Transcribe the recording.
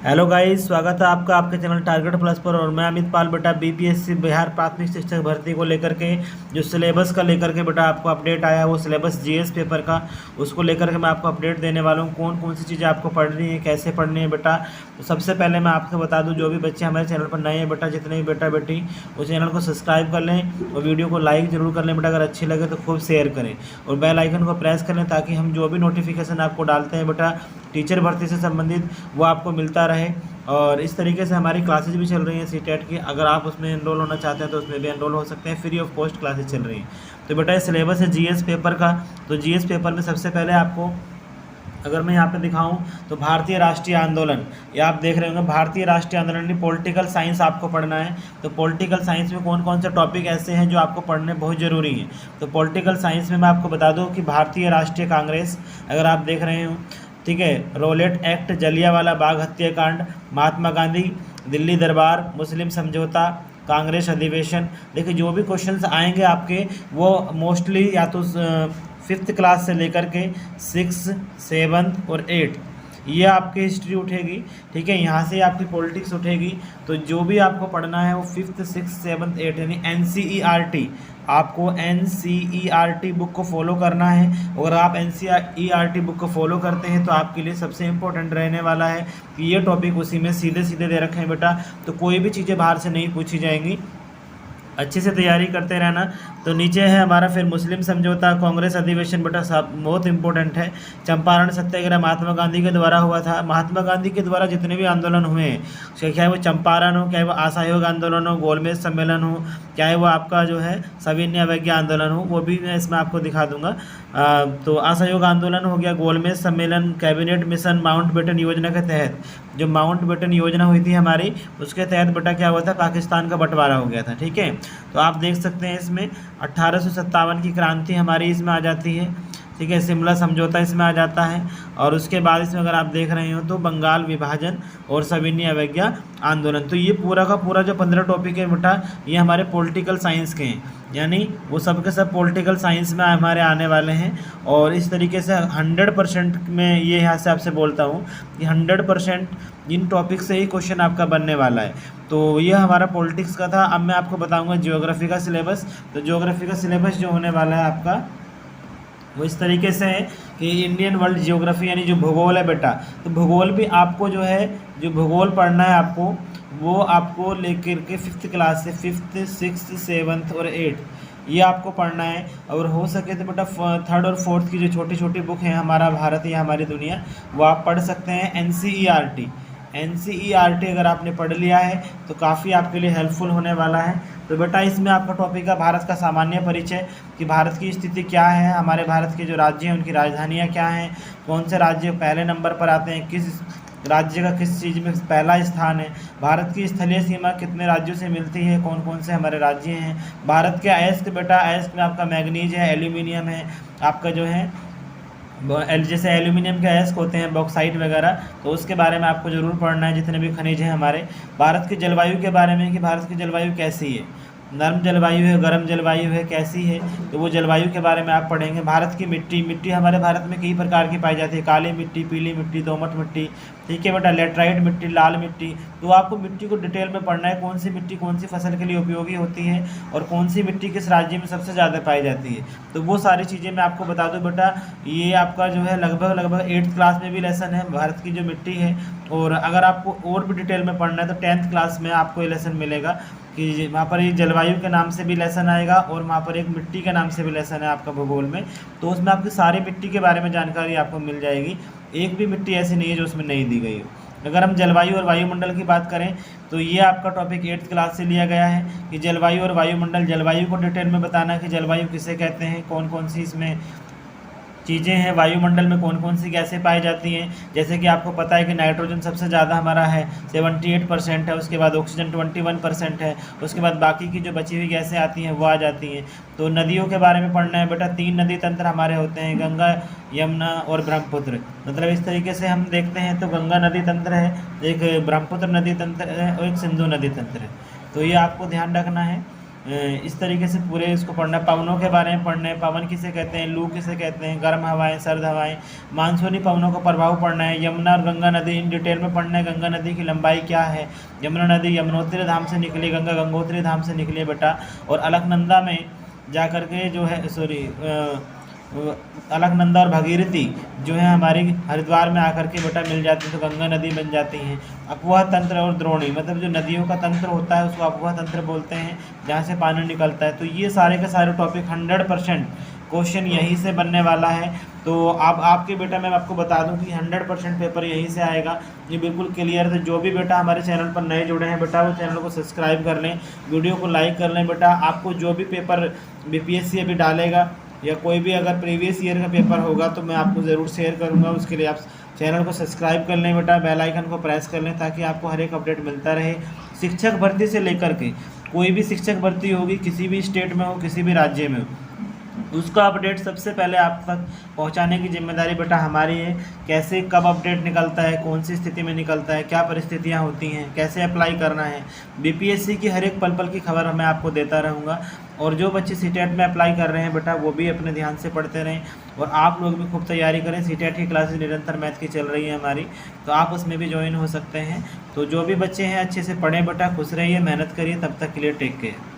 Hello guys, स्वागत है आपका आपके चैनल टारगेट प्लस पर। और मैं अमित पाल बेटा बीपीएससी बिहार प्राथमिक शिक्षक भर्ती को लेकर के जो सिलेबस का लेकर के बेटा आपको अपडेट आया है, वो सिलेबस जीएस पेपर का, उसको लेकर के मैं आपको अपडेट देने वाला हूँ। कौन कौन सी चीज़ें आपको पढ़नी है, कैसे पढ़नी है बेटा। तो सबसे पहले मैं आपको बता दूँ, जो भी बच्चे हमारे चैनल पर नए हैं बेटा, जितने भी बेटा बेटी, उस चैनल को सब्सक्राइब कर लें और वीडियो को लाइक जरूर कर लें बेटा। अगर अच्छी लगे तो खूब शेयर करें और बेल आइकन को प्रेस कर लें, ताकि हम जो भी नोटिफिकेशन आपको डालते हैं बेटा टीचर भर्ती से संबंधित, वो आपको मिलता रहे। और इस तरीके से हमारी क्लासेज भी चल रही हैं सीटेट की। अगर आप उसमें एनरोल होना चाहते हैं तो उसमें भी एनरोल हो सकते हैं, फ्री ऑफ कॉस्ट क्लासेज चल रही हैं। तो बेटा ये सिलेबस है जीएस पेपर का। तो जीएस पेपर में सबसे पहले आपको, अगर मैं यहाँ पे दिखाऊं तो भारतीय राष्ट्रीय आंदोलन, ये आप देख रहे होंगे भारतीय राष्ट्रीय आंदोलन की पॉलिटिकल साइंस आपको पढ़ना है। तो पॉलिटिकल साइंस में कौन कौन से टॉपिक ऐसे हैं जो आपको पढ़ने बहुत ज़रूरी हैं। तो पॉलिटिकल साइंस में मैं आपको बता दूं कि भारतीय राष्ट्रीय कांग्रेस, अगर आप देख रहे हो, ठीक है, रोलेट एक्ट, जलियांवाला बाग हत्याकांड, महात्मा गांधी, दिल्ली दरबार, मुस्लिम समझौता, कांग्रेस अधिवेशन। देखिए जो भी क्वेश्चंस आएंगे आपके, वो मोस्टली या तो फिफ्थ क्लास से लेकर के 6, 7 और 8, ये आपकी हिस्ट्री उठेगी। ठीक है, यहाँ से आपकी पॉलिटिक्स उठेगी। तो जो भी आपको पढ़ना है वो 5th, 6th, 7th, 8 यानी एनसीईआरटी, आपको एनसीईआरटी बुक को फॉलो करना है। अगर आप एनसीईआरटी बुक को फॉलो करते हैं तो आपके लिए सबसे इम्पोर्टेंट रहने वाला है कि ये टॉपिक उसी में सीधे सीधे दे रखे हैं बेटा। तो कोई भी चीज़ें बाहर से नहीं पूछी जाएंगी, अच्छे से तैयारी करते रहना। तो नीचे है हमारा फिर मुस्लिम समझौता, कांग्रेस अधिवेशन बेटा सब बहुत इंपॉर्टेंट है। चंपारण सत्याग्रह महात्मा गांधी के द्वारा हुआ था। महात्मा गांधी के द्वारा जितने भी आंदोलन हुए हैं, चाहे वो चंपारण हो, चाहे वो असहयोग आंदोलन हो, गोलमेज सम्मेलन हो, चाहे वो आपका जो है सविनय अवज्ञा आंदोलन हो, वो भी मैं इसमें आपको दिखा दूंगा। तो असहयोग आंदोलन हो गया, गोलमेज सम्मेलन, कैबिनेट मिशन, माउंटबेटन योजना के तहत, जो माउंटबेटन योजना हुई थी हमारी, उसके तहत बेटा क्या हुआ था, पाकिस्तान का बंटवारा हो गया था। ठीक है, तो आप देख सकते हैं इसमें 1857 की क्रांति हमारी इसमें आ जाती है। ठीक है, शिमला समझौता इसमें आ जाता है। और उसके बाद इसमें अगर आप देख रहे हो तो बंगाल विभाजन और सविनय अवज्ञा आंदोलन। तो ये पूरा का पूरा जो 15 टॉपिक है बेटा, ये हमारे पॉलिटिकल साइंस के हैं, यानी वो सब के सब पॉलिटिकल साइंस में हमारे आने वाले हैं। और इस तरीके से 100% में ये यहाँ से आपसे बोलता हूँ कि 100% इन टॉपिक से ही क्वेश्चन आपका बनने वाला है। तो ये हमारा पॉलिटिक्स का था। अब मैं आपको बताऊँगा ज्योग्राफी का सिलेबस। तो ज्योग्राफी का सिलेबस जो होने वाला है आपका, वो इस तरीके से है कि इंडियन वर्ल्ड ज्योग्राफी यानी जो भूगोल है बेटा, तो भूगोल भी आपको जो है, जो भूगोल पढ़ना है आपको, वो आपको लेकर के 5th क्लास से 5th, 6th, 7th और 8 ये आपको पढ़ना है। और हो सके तो बेटा 3rd और 4th की जो छोटी छोटी बुक है, हमारा भारत या हमारी दुनिया, वो आप पढ़ सकते हैं। एनसीईआरटी अगर आपने पढ़ लिया है तो काफ़ी आपके लिए हेल्पफुल होने वाला है। तो बेटा इसमें आपका टॉपिक है भारत का सामान्य परिचय, कि भारत की स्थिति क्या है, हमारे भारत के जो राज्य हैं उनकी राजधानियाँ क्या हैं, कौन से राज्य पहले नंबर पर आते हैं, किस राज्य का किस चीज़ में पहला स्थान है, भारत की स्थलीय सीमा कितने राज्यों से मिलती है, कौन कौन से हमारे राज्य हैं, भारत के अयस्क बेटा, अयस्क में आपका मैग्नीज है, एल्यूमिनियम है, आपका जो है जैसे एल्यूमिनियम के अयस्क होते हैं, बॉक्साइट वगैरह, तो उसके बारे में आपको ज़रूर पढ़ना है, जितने भी खनिज हैं हमारे। भारत की जलवायु के बारे में कि भारत की जलवायु कैसी है, नर्म जलवायु है, गर्म जलवायु है, कैसी है, तो वो जलवायु के बारे में आप पढ़ेंगे। भारत की मिट्टी हमारे भारत में कई प्रकार की पाई जाती है, काली मिट्टी, पीली मिट्टी, दोमट मिट्टी, ठीक है बेटा, लेटराइट मिट्टी, लाल मिट्टी। तो आपको मिट्टी को डिटेल में पढ़ना है, कौन सी मिट्टी कौन सी फसल के लिए उपयोगी होती है और कौन सी मिट्टी किस राज्य में सबसे ज़्यादा पाई जाती है। तो वो सारी चीज़ें मैं आपको बता दूं बेटा, ये आपका जो है लगभग 8th क्लास में भी लेसन है भारत की जो मिट्टी है। और अगर आपको और भी डिटेल में पढ़ना है तो 10th क्लास में आपको ये लेसन मिलेगा कि वहाँ पर एक जलवायु के नाम से भी लेसन आएगा और वहाँ पर एक मिट्टी के नाम से भी लेसन है आपका भूगोल में। तो उसमें आपकी सारी मिट्टी के बारे में जानकारी आपको मिल जाएगी, एक भी मिट्टी ऐसी नहीं है जो उसमें नहीं दी गई हो। अगर हम जलवायु और वायुमंडल की बात करें तो ये आपका टॉपिक 8th क्लास से लिया गया है कि जलवायु और वायुमंडल, जलवायु को डिटेल में बताना है कि जलवायु किसे कहते हैं, कौन कौन सी इसमें चीज़ें हैं, वायुमंडल में कौन कौन सी गैसें पाई जाती हैं। जैसे कि आपको पता है कि नाइट्रोजन सबसे ज़्यादा हमारा है, 78% है, उसके बाद ऑक्सीजन 21% है, उसके बाद बाकी की जो बची हुई गैसें आती हैं वो आ जाती हैं। तो नदियों के बारे में पढ़ना है बेटा, 3 नदी तंत्र हमारे होते हैं, गंगा, यमुना और ब्रह्मपुत्र। मतलब इस तरीके से हम देखते हैं तो गंगा नदी तंत्र है, एक ब्रह्मपुत्र नदी तंत्र है और एक सिंधु नदी तंत्र है। तो ये आपको ध्यान रखना है। इस तरीके से पूरे इसको पढ़ना है। पवनों के बारे में पढ़ना है, पवन किसे कहते हैं, लू किसे कहते हैं, गर्म हवाएं, सर्द हवाएं, मानसूनी पवनों का प्रभाव पढ़ना है। यमुना और गंगा नदी इन डिटेल में पढ़ना है। गंगा नदी की लंबाई क्या है, यमुना नदी यमुनोत्री धाम से निकली, गंगा गंगोत्री धाम से निकली बेटा। और अलकनंदा में जा कर के जो है अलकनंदा और भागीरथी जो है हमारी हरिद्वार में आकर के बेटा मिल जाती है, तो गंगा नदी बन जाती हैं। अफवाह तंत्र और द्रोणी, मतलब जो नदियों का तंत्र होता है उसको अफवाह तंत्र बोलते हैं, जहाँ से पानी निकलता है। तो ये सारे के सारे टॉपिक 100% क्वेश्चन यहीं से बनने वाला है। तो अब आपके बेटा मैं आपको बता दूं कि 100% पेपर यहीं से आएगा, ये बिल्कुल क्लियर है। जो भी बेटा हमारे चैनल पर नए जुड़े हैं बेटा, वो चैनल को सब्सक्राइब कर लें, वीडियो को लाइक कर लें बेटा। आपको जो भी पेपर बीपीएससी अभी डालेगा या कोई भी अगर प्रीवियस ईयर का पेपर होगा तो मैं आपको ज़रूर शेयर करूंगा। उसके लिए आप चैनल को सब्सक्राइब कर लें बेटा, बेल आइकन को प्रेस कर लें ताकि आपको हर एक अपडेट मिलता रहे। शिक्षक भर्ती से लेकर के कोई भी शिक्षक भर्ती होगी, किसी भी स्टेट में हो, किसी भी राज्य में हो, उसका अपडेट सबसे पहले आप तक पहुंचाने की जिम्मेदारी बेटा हमारी है। कैसे कब अपडेट निकलता है, कौन सी स्थिति में निकलता है, क्या परिस्थितियां होती हैं, कैसे अप्लाई करना है, बीपीएससी की हर एक पल पल की खबर मैं आपको देता रहूँगा। और जो बच्चे सीटेट में अप्लाई कर रहे हैं बेटा, वो भी अपने ध्यान से पढ़ते रहें और आप लोग भी खूब तैयारी करें। सीटेट की क्लासेस निरंतर मैथ की चल रही है हमारी, तो आप उसमें भी ज्वाइन हो सकते हैं। तो जो भी बच्चे हैं अच्छे से पढ़ें बेटा, खुश रहिए, मेहनत करिए। तब तक के लिए टेक केयर।